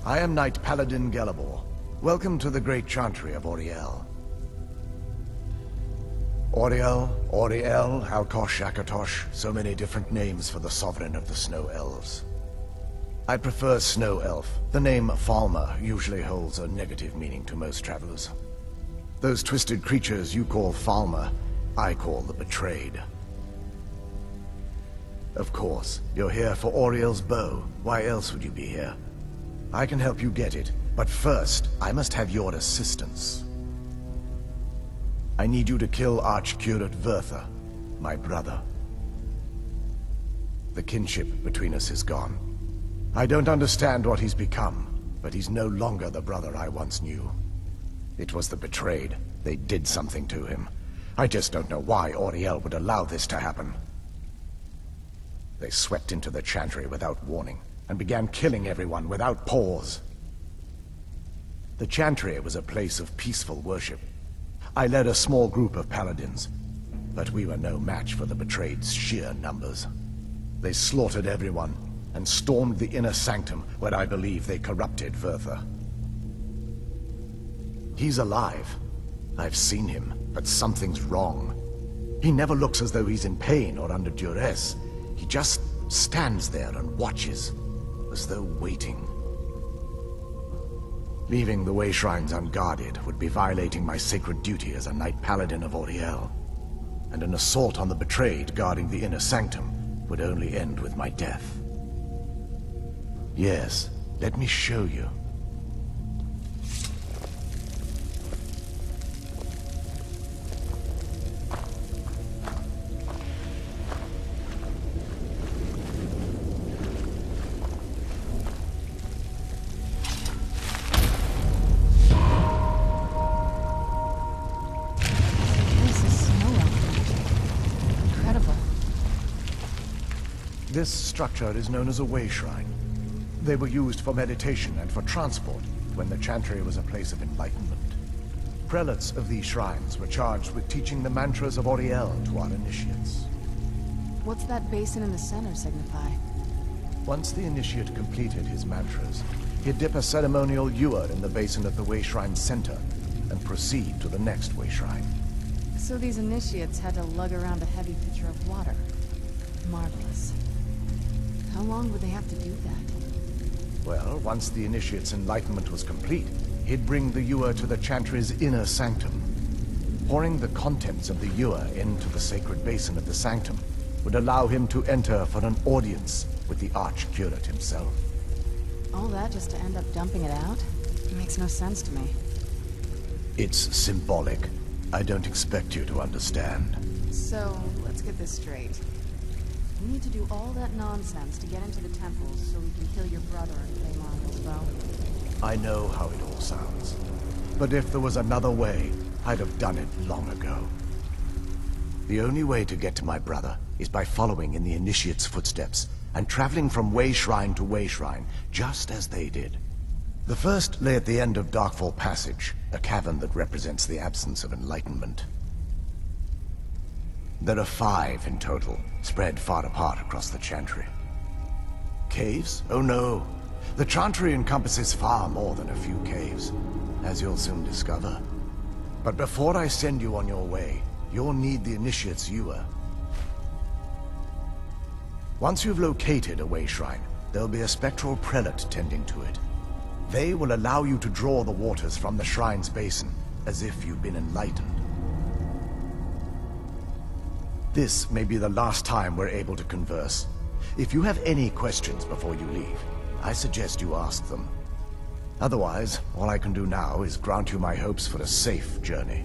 I am Knight Paladin Gelabor. Welcome to the Great Chantry of Auriel. Auriel, Alkosh, Akatosh, so many different names for the sovereign of the Snow Elves. I prefer Snow Elf. The name Falmer usually holds a negative meaning to most travelers. Those twisted creatures you call Falmer, I call the Betrayed. Of course, you're here for Auriel's bow. Why else would you be here? I can help you get it, but first, I must have your assistance. I need you to kill Archcurate Vertha, my brother. The kinship between us is gone. I don't understand what he's become, but he's no longer the brother I once knew. It was the Betrayed. They did something to him. I just don't know why Auriel would allow this to happen. They swept into the Chantry without warning, and began killing everyone without pause. The Chantry was a place of peaceful worship. I led a small group of paladins, but we were no match for the Betrayed's sheer numbers. They slaughtered everyone, and stormed the inner sanctum where I believe they corrupted Vertha. He's alive. I've seen him, but something's wrong. He never looks as though he's in pain or under duress. He just stands there and watches, as though waiting. Leaving the Way Shrines unguarded would be violating my sacred duty as a Knight Paladin of Auriel. And an assault on the Betrayed guarding the inner sanctum would only end with my death. Yes, let me show you. This structure is known as a Way Shrine. They were used for meditation and for transport when the Chantry was a place of enlightenment. Prelates of these shrines were charged with teaching the mantras of Auriel to our initiates. What's that basin in the center signify? Once the initiate completed his mantras, he'd dip a ceremonial ewer in the basin at the Way Shrine's center and proceed to the next Way Shrine. So these initiates had to lug around a heavy pitcher of water. Marvelous. How long would they have to do that? Well, once the initiate's enlightenment was complete, he'd bring the ewer to the Chantry's inner sanctum. Pouring the contents of the ewer into the sacred basin of the sanctum would allow him to enter for an audience with the Archcurate himself. All that just to end up dumping it out? It makes no sense to me. It's symbolic. I don't expect you to understand. So, let's get this straight. We need to do all that nonsense to get into the temples so we can kill your brother and claim Auriel's bow. I know how it all sounds. But if there was another way, I'd have done it long ago. The only way to get to my brother is by following in the Initiate's footsteps and traveling from Way Shrine to Way Shrine, just as they did. The first lay at the end of Darkfall Passage, a cavern that represents the absence of enlightenment. There are 5 in total, spread far apart across the Chantry. Caves? Oh no. The Chantry encompasses far more than a few caves, as you'll soon discover. But before I send you on your way, you'll need the Initiate's ewer. Once you've located a Way Shrine, there'll be a spectral prelate tending to it. They will allow you to draw the waters from the shrine's basin, as if you've been enlightened. This may be the last time we're able to converse. If you have any questions before you leave, I suggest you ask them. Otherwise, all I can do now is grant you my hopes for a safe journey.